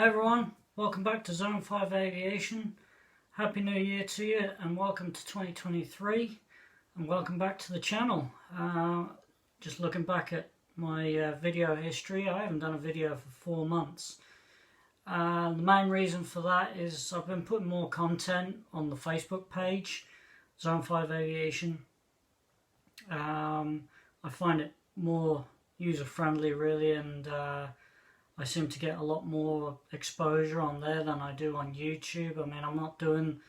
Hi everyone, welcome back to Zone 5 Aviation. Happy New Year to you and welcome to 2023 and welcome back to the channel. Just looking back at my video history, I haven't done a video for 4 months. The main reason for that is I've been putting more content on the Facebook page, Zone 5 Aviation. I find it more user friendly really, and I seem to get a lot more exposure on there than I do on YouTube. I mean, I'm not doing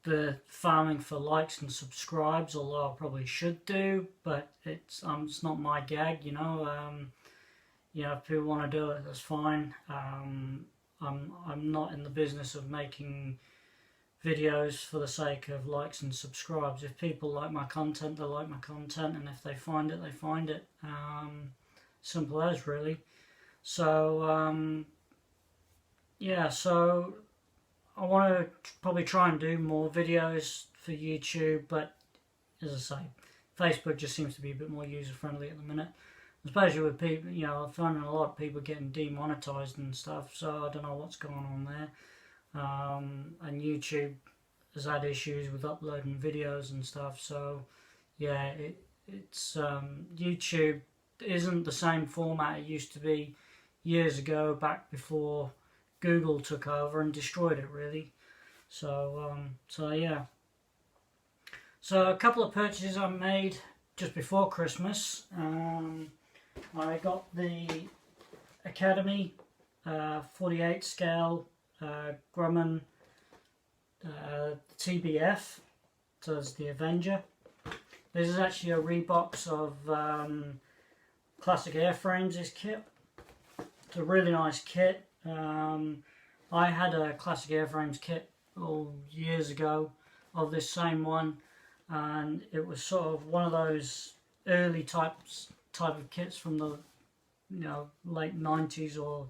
the farming for likes and subscribes, although I probably should do, but it's not my gag, you know. If people want to do it, that's fine. I'm not in the business of making videos for the sake of likes and subscribes. If people like my content, they like my content, and if they find it, they find it. Simple as, really. So so I want to probably try and do more videos for YouTube, but as I say, Facebook just seems to be a bit more user friendly at the minute, especially with people. I'm finding a lot of people getting demonetized and stuff, so I don't know what's going on there. And YouTube has had issues with uploading videos and stuff, so yeah, it's YouTube isn't the same format it used to be years ago, back before Google took over and destroyed it really. So yeah. So a couple of purchases I made just before Christmas. I got the Academy 48 scale Grumman TBF, so it's the Avenger. This is actually a rebox of classic Airframes, this kit. It's a really nice kit. I had a classic Airframes kit years ago of this same one, and it was sort of one of those early type of kits from the late 90s or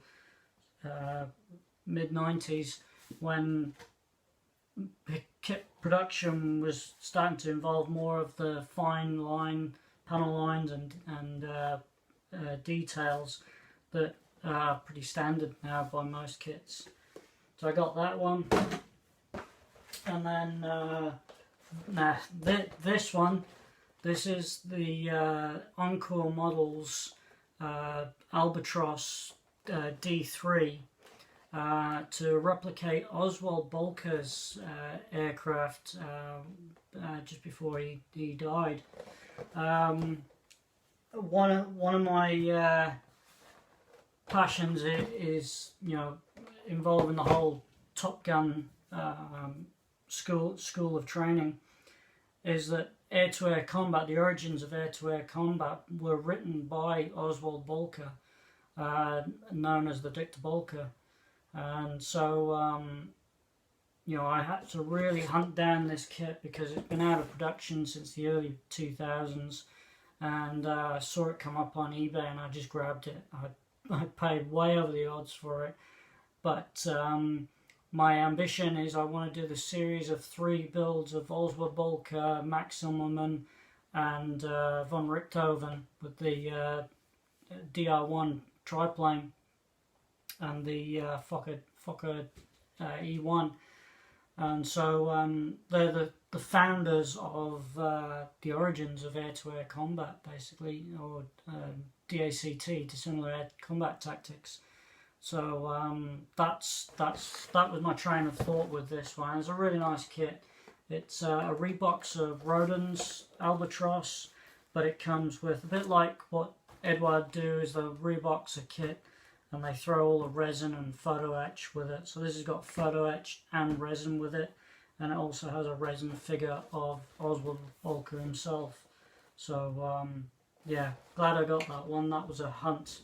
mid 90s, when kit production was starting to involve more of the fine line panel lines and details that are pretty standard now by most kits. So I got that one, and then this one. This is the Encore Models Albatross D3 to replicate Oswald Bolker's aircraft just before he died. One of my passions is involving the whole Top Gun school of training, is that air-to-air combat, the origins of air-to-air combat were written by Oswald Bolker, known as the Dictator Bolker, and so I had to really hunt down this kit because it's been out of production since the early 2000s, and I saw it come up on eBay and I just grabbed it. I paid way over the odds for it, but my ambition is I want to do the series of 3 builds of Oswald Bolker, Max Immelmann, and von Richthofen with the DR1 triplane and the Fokker E1, and so they're the founders of the origins of air-to-air combat, basically, or DACT, Dissimilar Air Combat Tactics. So that was my train of thought with this one. It's a really nice kit. It's a rebox of Rodin's Albatross, but it comes with, a bit like what Edward do, is the rebox a kit, and they throw all the resin and photo etch with it. So this has got photo etch and resin with it, and it also has a resin figure of Oswald Bolker himself. So yeah, glad I got that one. That was a hunt.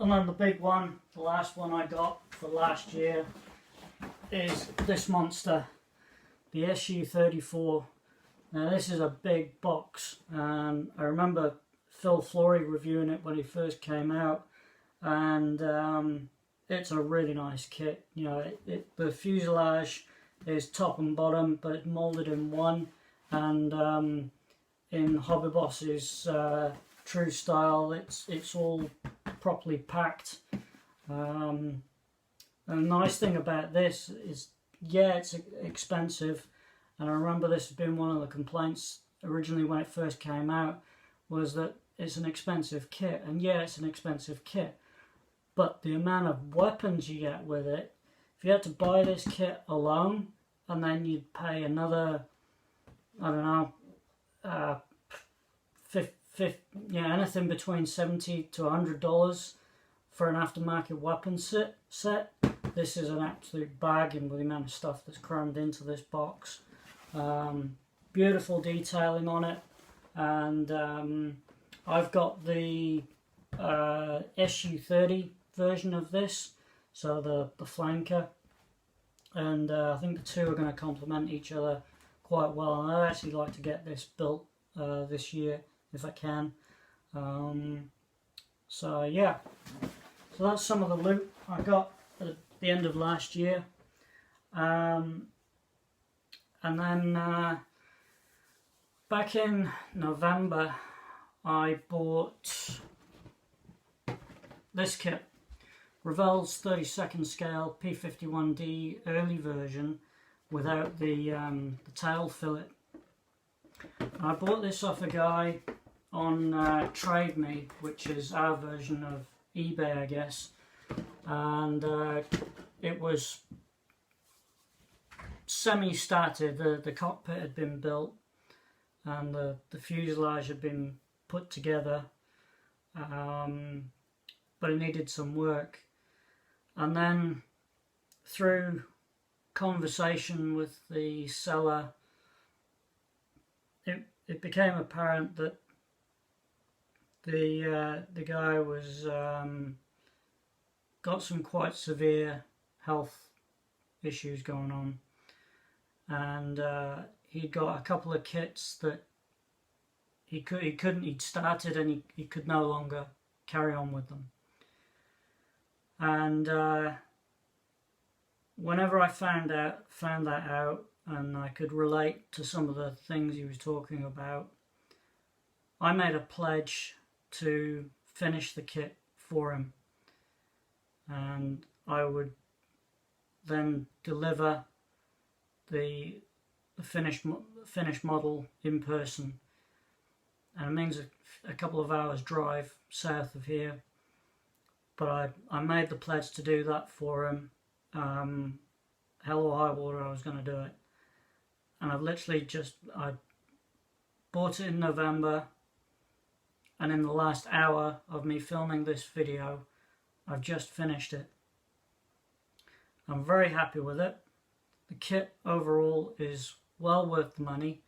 And then the big one, the last one I got for last year, is this monster, the SU-34. Now this is a big box. I remember Phil Flory reviewing it when he first came out, and it's a really nice kit. The fuselage is top and bottom, but it's moulded in one, and in Hobby Boss's true style, it's all properly packed. And the nice thing about this is, yeah, it's expensive, and I remember this has been one of the complaints originally when it first came out, was that it's an expensive kit. And yeah, it's an expensive kit, but the amount of weapons you get with it, if you had to buy this kit alone and then you'd pay another, I don't know, anything between $70 to $100 for an aftermarket weapon set, this is an absolute bargain with the amount of stuff that's crammed into this box. Beautiful detailing on it, and I've got the SU-30 version of this, so the flanker, and I think the two are going to complement each other quite well, and I'd actually like to get this built this year if I can. So yeah, so that's some of the loot I got at the end of last year, and then back in November I bought this kit, Revell's 32nd scale P51D early version without the tail fillet. I bought this off a guy on Trade Me, which is our version of eBay, I guess, and it was semi-started. The cockpit had been built and the fuselage had been put together, but it needed some work. And then through conversation with the seller, it became apparent that the guy was got some quite severe health issues going on, and he'd got a couple of kits that he'd started and he could no longer carry on with them. And whenever I found that out and I could relate to some of the things he was talking about, I made a pledge to finish the kit for him, and I would then deliver the finished model in person, and it means a couple of hours drive south of here, but I made the pledge to do that for him. Hell or high water, I was going to do it, and I've literally I bought it in November, and in the last hour of me filming this video I've just finished it. I'm very happy with it. The kit overall is well worth the money.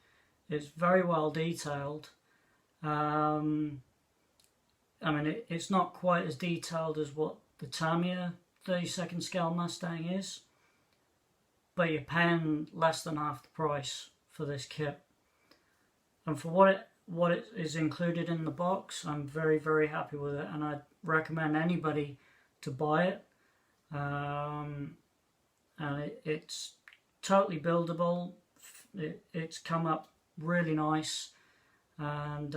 It's very well detailed. I mean, it's not quite as detailed as what the Tamiya 32nd scale Mustang is, but you're paying less than half the price for this kit. And for what it is included in the box, I'm very, very happy with it, and I'd recommend anybody to buy it. And it's totally buildable. It's come up really nice, and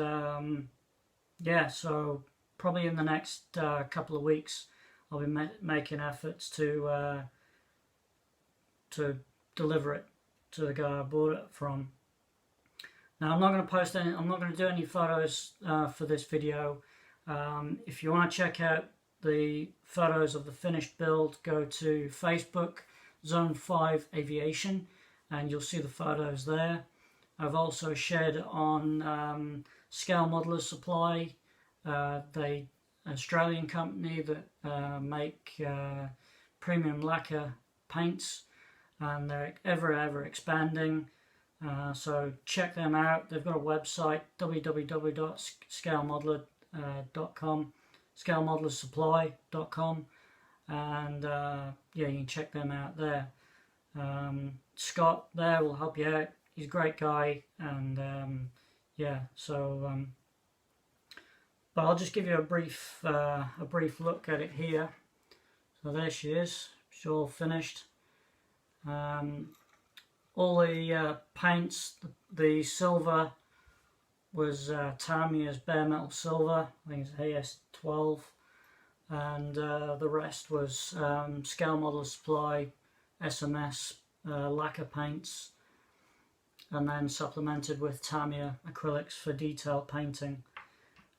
yeah, so probably in the next couple of weeks I'll be making efforts to deliver it to the guy I bought it from. Now, I'm not going to post any, I'm not going to do any photos for this video. If you want to check out the photos of the finished build, go to Facebook, Zone 5 Aviation, and you'll see the photos there. I've also shared it on Scale Modelers Supply, the Australian company that make premium lacquer paints, and they're ever expanding. So check them out. They've got a website, www.scalemodeler.com, scalemodelersupply.com, and yeah, you can check them out there. Scott there will help you out. He's a great guy, and yeah, so but I'll just give you a brief look at it here. So there she is. She's all finished. All the paints, the silver was Tamiya's bare metal silver. I think it's AS12. and the rest was scale model supply, SMS, lacquer paints, and then supplemented with Tamiya acrylics for detail painting.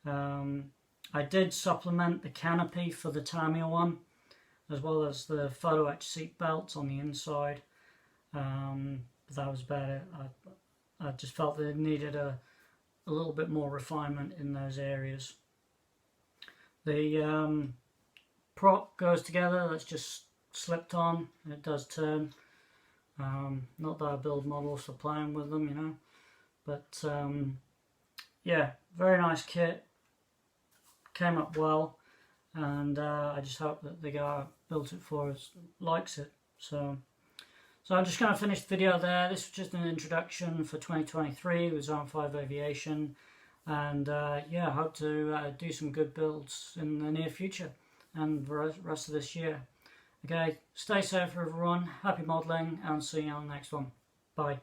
I did supplement the canopy for the Tamiya one, as well as the photo etch seat belts on the inside. But that was about it. I just felt that it needed a little bit more refinement in those areas. The prop goes together, that's just slipped on, it does turn. Not that I build models for playing with them, you know, but yeah, very nice kit, came up well, and I just hope that the guy who built it for us likes it. So I'm just going to finish the video there. This was just an introduction for 2023 with Zone 5 Aviation, and yeah, I hope to do some good builds in the near future and the rest of this year. Okay, stay safe everyone, happy modelling, and see you on the next one. Bye.